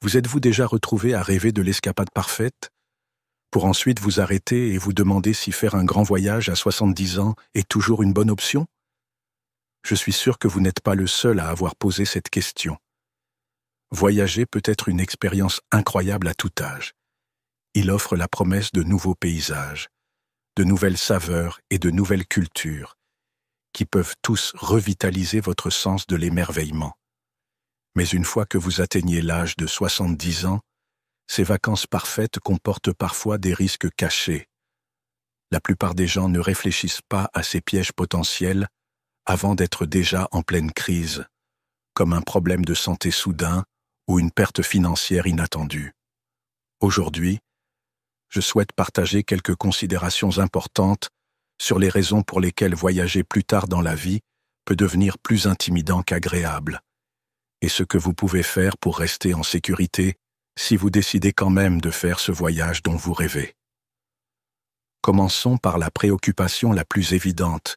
Vous êtes-vous déjà retrouvé à rêver de l'escapade parfaite, pour ensuite vous arrêter et vous demander si faire un grand voyage à 70 ans est toujours une bonne option? Je suis sûr que vous n'êtes pas le seul à avoir posé cette question. Voyager peut être une expérience incroyable à tout âge. Il offre la promesse de nouveaux paysages, de nouvelles saveurs et de nouvelles cultures, qui peuvent tous revitaliser votre sens de l'émerveillement. Mais une fois que vous atteignez l'âge de 70 ans, ces vacances parfaites comportent parfois des risques cachés. La plupart des gens ne réfléchissent pas à ces pièges potentiels avant d'être déjà en pleine crise, comme un problème de santé soudain ou une perte financière inattendue. Aujourd'hui, je souhaite partager quelques considérations importantes sur les raisons pour lesquelles voyager plus tard dans la vie peut devenir plus intimidant qu'agréable, et ce que vous pouvez faire pour rester en sécurité si vous décidez quand même de faire ce voyage dont vous rêvez. Commençons par la préoccupation la plus évidente,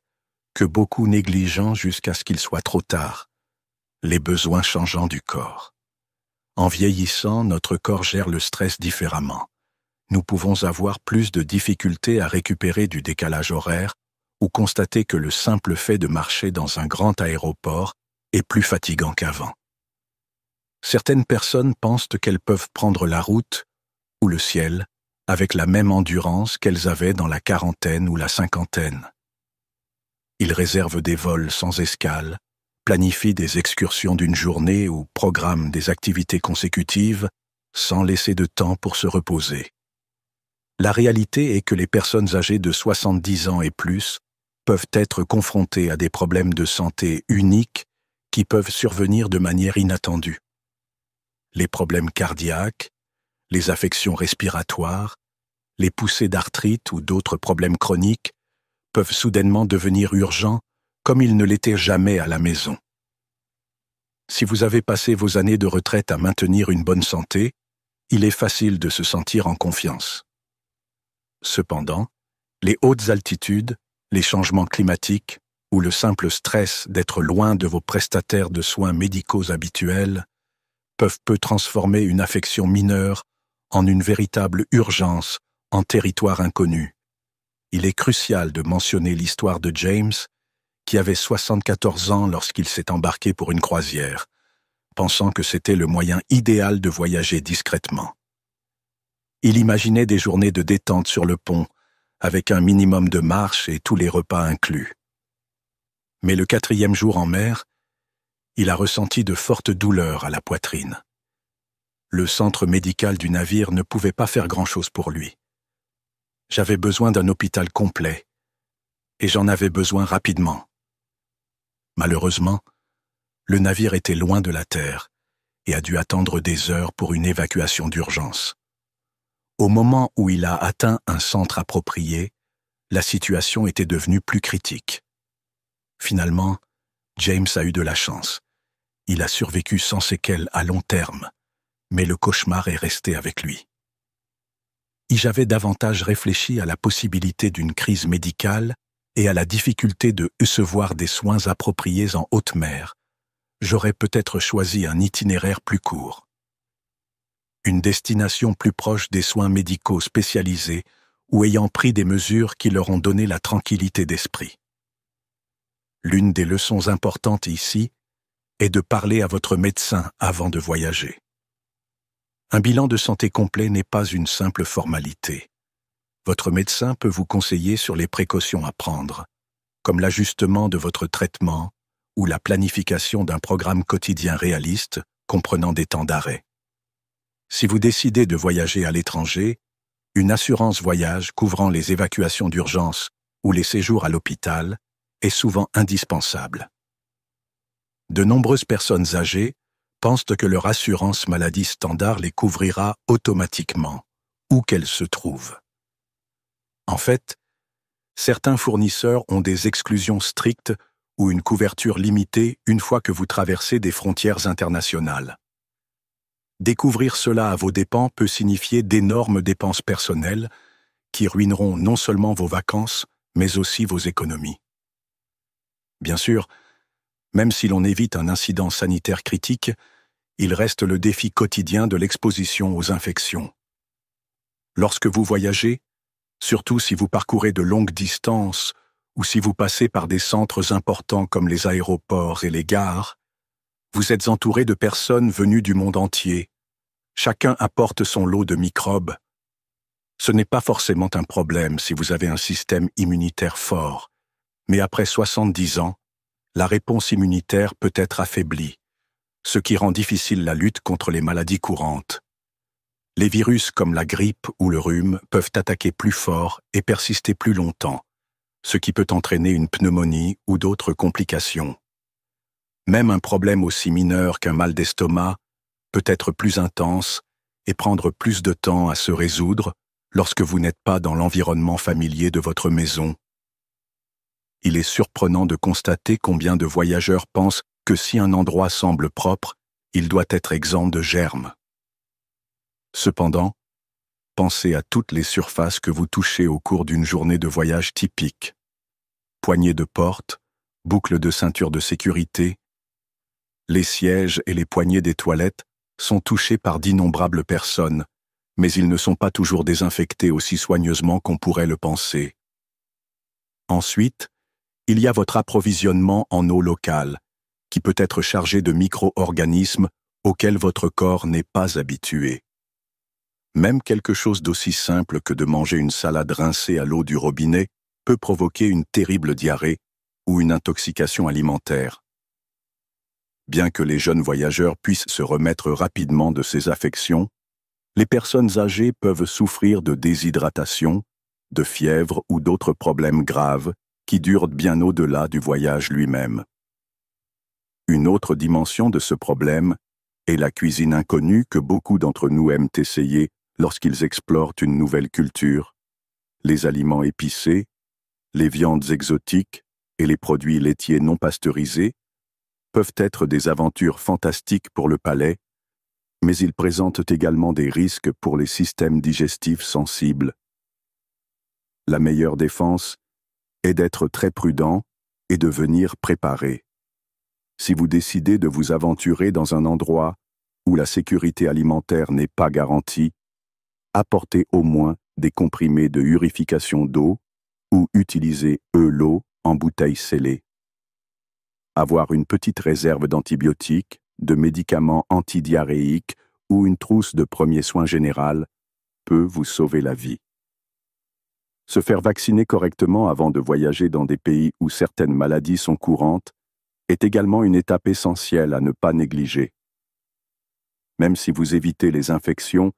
que beaucoup négligent jusqu'à ce qu'il soit trop tard, les besoins changeants du corps. En vieillissant, notre corps gère le stress différemment. Nous pouvons avoir plus de difficultés à récupérer du décalage horaire ou constater que le simple fait de marcher dans un grand aéroport est plus fatigant qu'avant. Certaines personnes pensent qu'elles peuvent prendre la route ou le ciel avec la même endurance qu'elles avaient dans la quarantaine ou la cinquantaine. Ils réservent des vols sans escale, planifient des excursions d'une journée ou programment des activités consécutives sans laisser de temps pour se reposer. La réalité est que les personnes âgées de 70 ans et plus peuvent être confrontées à des problèmes de santé uniques qui peuvent survenir de manière inattendue. Les problèmes cardiaques, les affections respiratoires, les poussées d'arthrite ou d'autres problèmes chroniques peuvent soudainement devenir urgents comme ils ne l'étaient jamais à la maison. Si vous avez passé vos années de retraite à maintenir une bonne santé, il est facile de se sentir en confiance. Cependant, les hautes altitudes, les changements climatiques ou le simple stress d'être loin de vos prestataires de soins médicaux habituels peuvent peu transformer une affection mineure en une véritable urgence en territoire inconnu. Il est crucial de mentionner l'histoire de James, qui avait 74 ans lorsqu'il s'est embarqué pour une croisière, pensant que c'était le moyen idéal de voyager discrètement. Il imaginait des journées de détente sur le pont, avec un minimum de marche et tous les repas inclus. Mais le 4e jour en mer, il a ressenti de fortes douleurs à la poitrine. Le centre médical du navire ne pouvait pas faire grand-chose pour lui. J'avais besoin d'un hôpital complet, et j'en avais besoin rapidement. Malheureusement, le navire était loin de la terre et a dû attendre des heures pour une évacuation d'urgence. Au moment où il a atteint un centre approprié, la situation était devenue plus critique. Finalement, James a eu de la chance. Il a survécu sans séquelles à long terme, mais le cauchemar est resté avec lui. Y j'avais davantage réfléchi à la possibilité d'une crise médicale et à la difficulté de recevoir des soins appropriés en haute mer, j'aurais peut-être choisi un itinéraire plus court. Une destination plus proche des soins médicaux spécialisés ou ayant pris des mesures qui leur ont donné la tranquillité d'esprit. L'une des leçons importantes ici est de parler à votre médecin avant de voyager. Un bilan de santé complet n'est pas une simple formalité. Votre médecin peut vous conseiller sur les précautions à prendre, comme l'ajustement de votre traitement ou la planification d'un programme quotidien réaliste comprenant des temps d'arrêt. Si vous décidez de voyager à l'étranger, une assurance voyage couvrant les évacuations d'urgence ou les séjours à l'hôpital est souvent indispensable. De nombreuses personnes âgées pensent que leur assurance maladie standard les couvrira automatiquement, où qu'elles se trouvent. En fait, certains fournisseurs ont des exclusions strictes ou une couverture limitée une fois que vous traversez des frontières internationales. Découvrir cela à vos dépens peut signifier d'énormes dépenses personnelles qui ruineront non seulement vos vacances, mais aussi vos économies. Bien sûr, même si l'on évite un incident sanitaire critique, il reste le défi quotidien de l'exposition aux infections. Lorsque vous voyagez, surtout si vous parcourez de longues distances ou si vous passez par des centres importants comme les aéroports et les gares, vous êtes entouré de personnes venues du monde entier. Chacun apporte son lot de microbes. Ce n'est pas forcément un problème si vous avez un système immunitaire fort, mais après 70 ans, la réponse immunitaire peut être affaiblie, ce qui rend difficile la lutte contre les maladies courantes. Les virus comme la grippe ou le rhume peuvent attaquer plus fort et persister plus longtemps, ce qui peut entraîner une pneumonie ou d'autres complications. Même un problème aussi mineur qu'un mal d'estomac peut être plus intense et prendre plus de temps à se résoudre lorsque vous n'êtes pas dans l'environnement familier de votre maison. Il est surprenant de constater combien de voyageurs pensent que si un endroit semble propre, il doit être exempt de germes. Cependant, pensez à toutes les surfaces que vous touchez au cours d'une journée de voyage typique. Poignées de porte, boucles de ceinture de sécurité, les sièges et les poignées des toilettes sont touchés par d'innombrables personnes, mais ils ne sont pas toujours désinfectés aussi soigneusement qu'on pourrait le penser. Ensuite, il y a votre approvisionnement en eau locale, qui peut être chargé de micro-organismes auxquels votre corps n'est pas habitué. Même quelque chose d'aussi simple que de manger une salade rincée à l'eau du robinet peut provoquer une terrible diarrhée ou une intoxication alimentaire. Bien que les jeunes voyageurs puissent se remettre rapidement de ces affections, les personnes âgées peuvent souffrir de déshydratation, de fièvre ou d'autres problèmes graves qui durent bien au-delà du voyage lui-même. Une autre dimension de ce problème est la cuisine inconnue que beaucoup d'entre nous aiment essayer lorsqu'ils explorent une nouvelle culture. Les aliments épicés, les viandes exotiques et les produits laitiers non pasteurisés peuvent être des aventures fantastiques pour le palais, mais ils présentent également des risques pour les systèmes digestifs sensibles. La meilleure défense est d'être très prudent et de venir préparé. Si vous décidez de vous aventurer dans un endroit où la sécurité alimentaire n'est pas garantie, apportez au moins des comprimés de purification d'eau ou utilisez l'eau en bouteille scellée. Avoir une petite réserve d'antibiotiques, de médicaments antidiarrhéiques ou une trousse de premiers soins général peut vous sauver la vie. Se faire vacciner correctement avant de voyager dans des pays où certaines maladies sont courantes est également une étape essentielle à ne pas négliger. Même si vous évitez les infections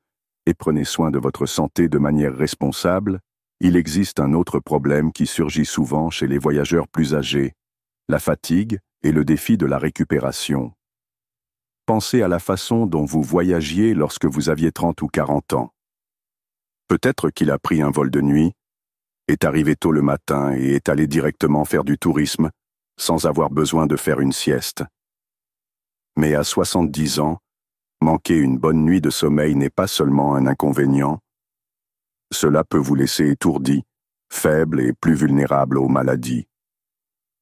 et prenez soin de votre santé de manière responsable, il existe un autre problème qui surgit souvent chez les voyageurs plus âgés, la fatigue et le défi de la récupération. Pensez à la façon dont vous voyagiez lorsque vous aviez 30 ou 40 ans. Peut-être qu'il a pris un vol de nuit, est arrivé tôt le matin et est allé directement faire du tourisme, sans avoir besoin de faire une sieste. Mais à 70 ans, manquer une bonne nuit de sommeil n'est pas seulement un inconvénient. Cela peut vous laisser étourdi, faible et plus vulnérable aux maladies.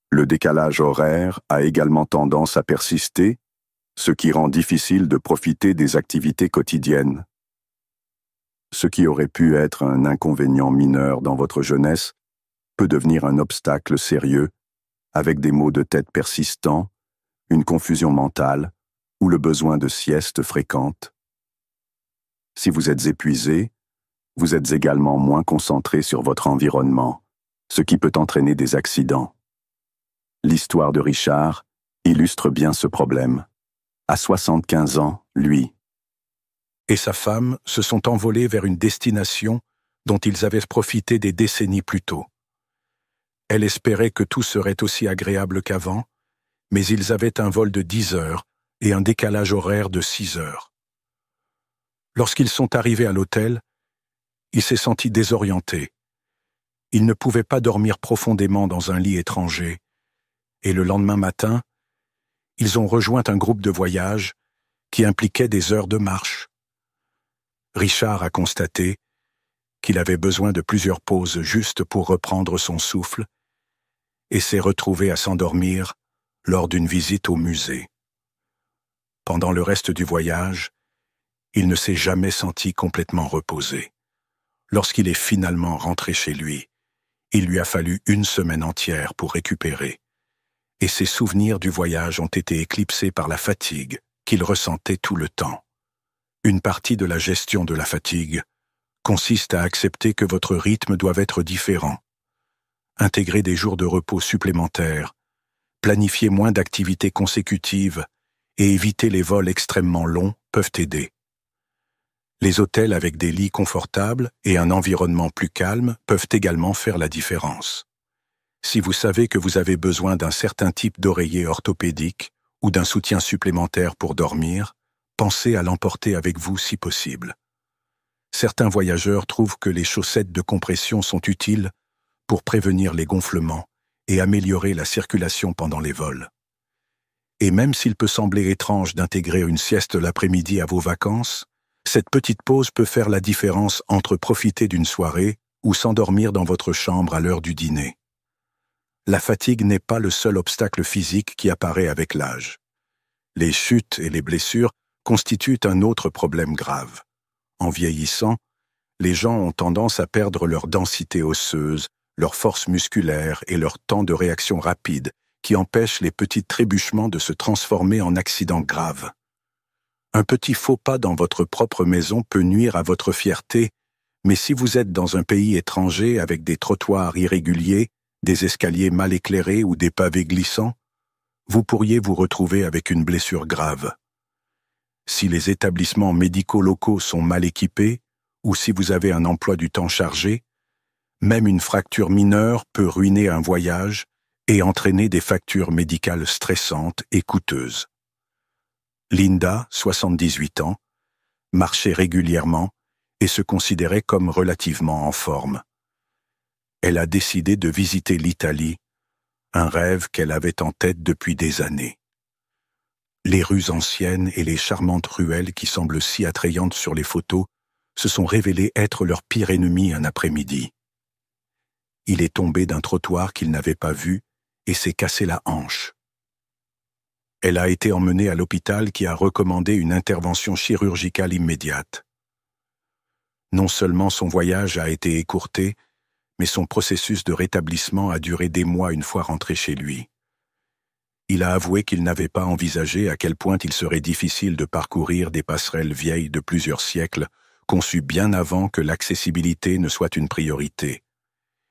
Le décalage horaire a également tendance à persister, ce qui rend difficile de profiter des activités quotidiennes. Ce qui aurait pu être un inconvénient mineur dans votre jeunesse peut devenir un obstacle sérieux, avec des maux de tête persistants, une confusion mentale ou le besoin de siestes fréquentes. Si vous êtes épuisé, vous êtes également moins concentré sur votre environnement, ce qui peut entraîner des accidents. L'histoire de Richard illustre bien ce problème. À 75 ans, lui et sa femme se sont envolés vers une destination dont ils avaient profité des décennies plus tôt. Elle espérait que tout serait aussi agréable qu'avant, mais ils avaient un vol de 10 heures et un décalage horaire de 6 heures. Lorsqu'ils sont arrivés à l'hôtel, il s'est senti désorienté. Il ne pouvait pas dormir profondément dans un lit étranger, et le lendemain matin, ils ont rejoint un groupe de voyage qui impliquait des heures de marche. Richard a constaté qu'il avait besoin de plusieurs pauses juste pour reprendre son souffle et s'est retrouvé à s'endormir lors d'une visite au musée. Pendant le reste du voyage, il ne s'est jamais senti complètement reposé. Lorsqu'il est finalement rentré chez lui, il lui a fallu une semaine entière pour récupérer, et ses souvenirs du voyage ont été éclipsés par la fatigue qu'il ressentait tout le temps. Une partie de la gestion de la fatigue consiste à accepter que votre rythme doit être différent. Intégrer des jours de repos supplémentaires, planifier moins d'activités consécutives et éviter les vols extrêmement longs peuvent aider. Les hôtels avec des lits confortables et un environnement plus calme peuvent également faire la différence. Si vous savez que vous avez besoin d'un certain type d'oreiller orthopédique ou d'un soutien supplémentaire pour dormir, pensez à l'emporter avec vous si possible. Certains voyageurs trouvent que les chaussettes de compression sont utiles pour prévenir les gonflements et améliorer la circulation pendant les vols. Et même s'il peut sembler étrange d'intégrer une sieste l'après-midi à vos vacances, cette petite pause peut faire la différence entre profiter d'une soirée ou s'endormir dans votre chambre à l'heure du dîner. La fatigue n'est pas le seul obstacle physique qui apparaît avec l'âge. Les chutes et les blessures constituent un autre problème grave. En vieillissant, les gens ont tendance à perdre leur densité osseuse, leur force musculaire et leur temps de réaction rapide, qui empêchent les petits trébuchements de se transformer en accidents graves. Un petit faux pas dans votre propre maison peut nuire à votre fierté, mais si vous êtes dans un pays étranger avec des trottoirs irréguliers, des escaliers mal éclairés ou des pavés glissants, vous pourriez vous retrouver avec une blessure grave. Si les établissements médicaux locaux sont mal équipés, ou si vous avez un emploi du temps chargé, même une fracture mineure peut ruiner un voyage et entraîner des factures médicales stressantes et coûteuses. Linda, 78 ans, marchait régulièrement et se considérait comme relativement en forme. Elle a décidé de visiter l'Italie, un rêve qu'elle avait en tête depuis des années. Les rues anciennes et les charmantes ruelles qui semblent si attrayantes sur les photos se sont révélées être leur pire ennemi un après-midi. Il est tombé d'un trottoir qu'il n'avait pas vu et s'est cassé la hanche. Elle a été emmenée à l'hôpital qui a recommandé une intervention chirurgicale immédiate. Non seulement son voyage a été écourté, mais son processus de rétablissement a duré des mois une fois rentré chez lui. Il a avoué qu'il n'avait pas envisagé à quel point il serait difficile de parcourir des passerelles vieilles de plusieurs siècles, conçues bien avant que l'accessibilité ne soit une priorité.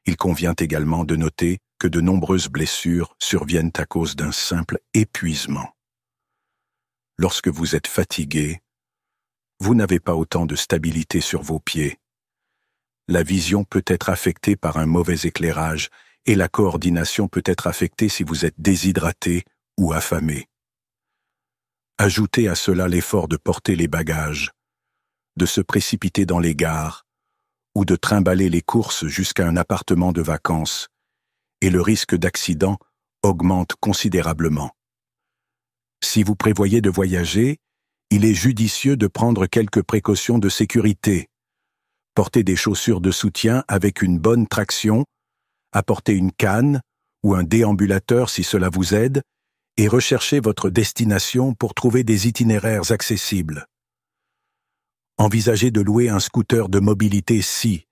Il convient également de noter que de nombreuses blessures surviennent à cause d'un simple épuisement. Lorsque vous êtes fatigué, vous n'avez pas autant de stabilité sur vos pieds. La vision peut être affectée par un mauvais éclairage et la coordination peut être affectée si vous êtes déshydraté ou affamé. Ajoutez à cela l'effort de porter les bagages, de se précipiter dans les gares ou de trimballer les courses jusqu'à un appartement de vacances, et le risque d'accident augmente considérablement. Si vous prévoyez de voyager, il est judicieux de prendre quelques précautions de sécurité. Portez des chaussures de soutien avec une bonne traction, apportez une canne ou un déambulateur si cela vous aide, et recherchez votre destination pour trouver des itinéraires accessibles. Envisagez de louer un scooter de mobilité si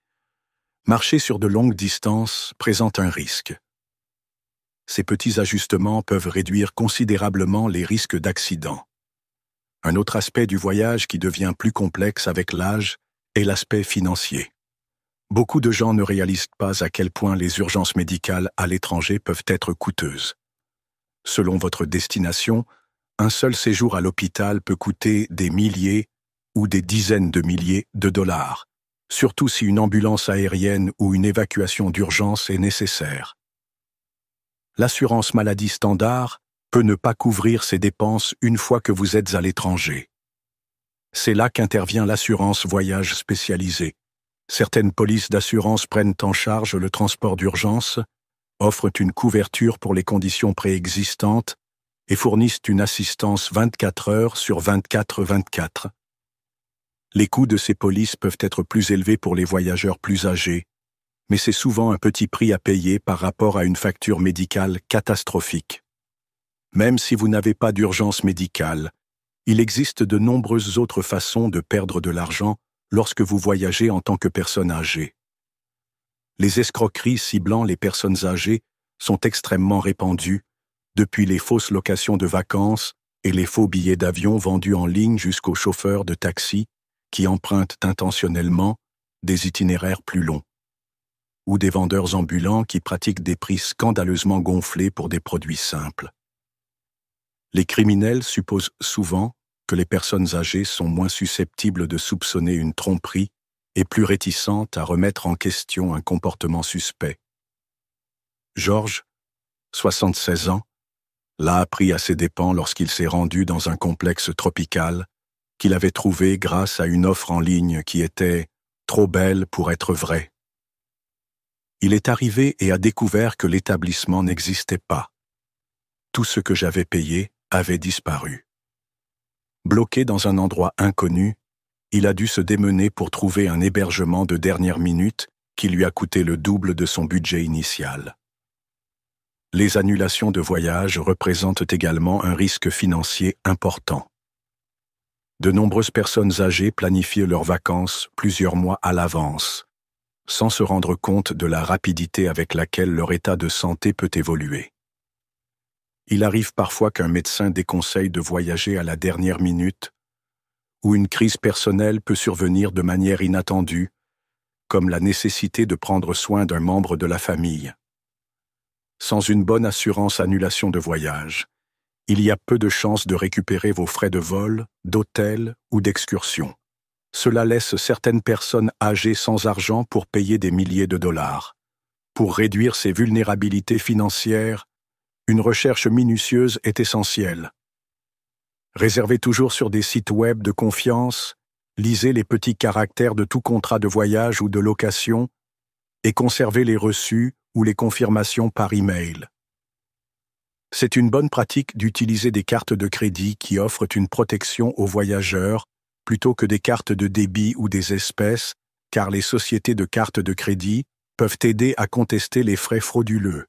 marcher sur de longues distances présente un risque. Ces petits ajustements peuvent réduire considérablement les risques d'accident. Un autre aspect du voyage qui devient plus complexe avec l'âge est l'aspect financier. Beaucoup de gens ne réalisent pas à quel point les urgences médicales à l'étranger peuvent être coûteuses. Selon votre destination, un seul séjour à l'hôpital peut coûter des milliers ou des dizaines de milliers de dollars, surtout si une ambulance aérienne ou une évacuation d'urgence est nécessaire. L'assurance maladie standard peut ne pas couvrir ces dépenses une fois que vous êtes à l'étranger. C'est là qu'intervient l'assurance voyage spécialisée. Certaines polices d'assurance prennent en charge le transport d'urgence, offrent une couverture pour les conditions préexistantes et fournissent une assistance 24 heures sur 24/24. Les coûts de ces polices peuvent être plus élevés pour les voyageurs plus âgés, mais c'est souvent un petit prix à payer par rapport à une facture médicale catastrophique. Même si vous n'avez pas d'urgence médicale, Il existe de nombreuses autres façons de perdre de l'argent lorsque vous voyagez en tant que personne âgée. Les escroqueries ciblant les personnes âgées sont extrêmement répandues, depuis les fausses locations de vacances et les faux billets d'avion vendus en ligne jusqu'aux chauffeurs de taxi qui empruntent intentionnellement des itinéraires plus longs, ou des vendeurs ambulants qui pratiquent des prix scandaleusement gonflés pour des produits simples. Les criminels supposent souvent que les personnes âgées sont moins susceptibles de soupçonner une tromperie et plus réticentes à remettre en question un comportement suspect. Georges, 76 ans, l'a appris à ses dépens lorsqu'il s'est rendu dans un complexe tropical qu'il avait trouvé grâce à une offre en ligne qui était trop belle pour être vraie. Il est arrivé et a découvert que l'établissement n'existait pas. Tout ce que j'avais payé avait disparu. Bloqué dans un endroit inconnu, il a dû se démener pour trouver un hébergement de dernière minute qui lui a coûté le double de son budget initial. Les annulations de voyage représentent également un risque financier important. De nombreuses personnes âgées planifient leurs vacances plusieurs mois à l'avance, sans se rendre compte de la rapidité avec laquelle leur état de santé peut évoluer. Il arrive parfois qu'un médecin déconseille de voyager à la dernière minute, ou une crise personnelle peut survenir de manière inattendue, comme la nécessité de prendre soin d'un membre de la famille. Sans une bonne assurance annulation de voyage, il y a peu de chances de récupérer vos frais de vol, d'hôtel ou d'excursion. Cela laisse certaines personnes âgées sans argent pour payer des milliers de dollars. Pour réduire ces vulnérabilités financières, une recherche minutieuse est essentielle. Réservez toujours sur des sites web de confiance, lisez les petits caractères de tout contrat de voyage ou de location et conservez les reçus ou les confirmations par email. C'est une bonne pratique d'utiliser des cartes de crédit qui offrent une protection aux voyageurs plutôt que des cartes de débit ou des espèces, car les sociétés de cartes de crédit peuvent aider à contester les frais frauduleux.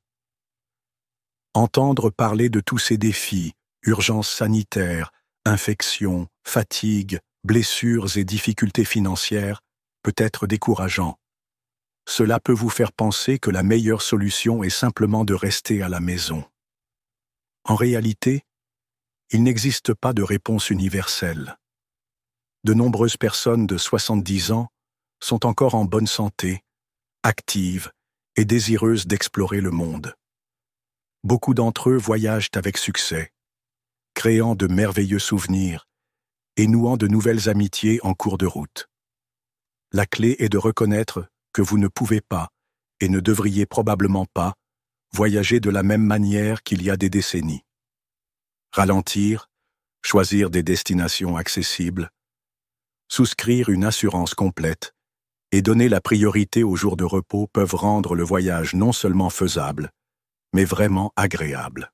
Entendre parler de tous ces défis, urgences sanitaires, infections, fatigue, blessures et difficultés financières, peut être décourageant. Cela peut vous faire penser que la meilleure solution est simplement de rester à la maison. En réalité, il n'existe pas de réponse universelle. De nombreuses personnes de 70 ans sont encore en bonne santé, actives et désireuses d'explorer le monde. Beaucoup d'entre eux voyagent avec succès, créant de merveilleux souvenirs et nouant de nouvelles amitiés en cours de route. La clé est de reconnaître que vous ne pouvez pas, et ne devriez probablement pas, voyager de la même manière qu'il y a des décennies. Ralentir, choisir des destinations accessibles, souscrire une assurance complète et donner la priorité aux jours de repos peuvent rendre le voyage non seulement faisable, mais vraiment agréable.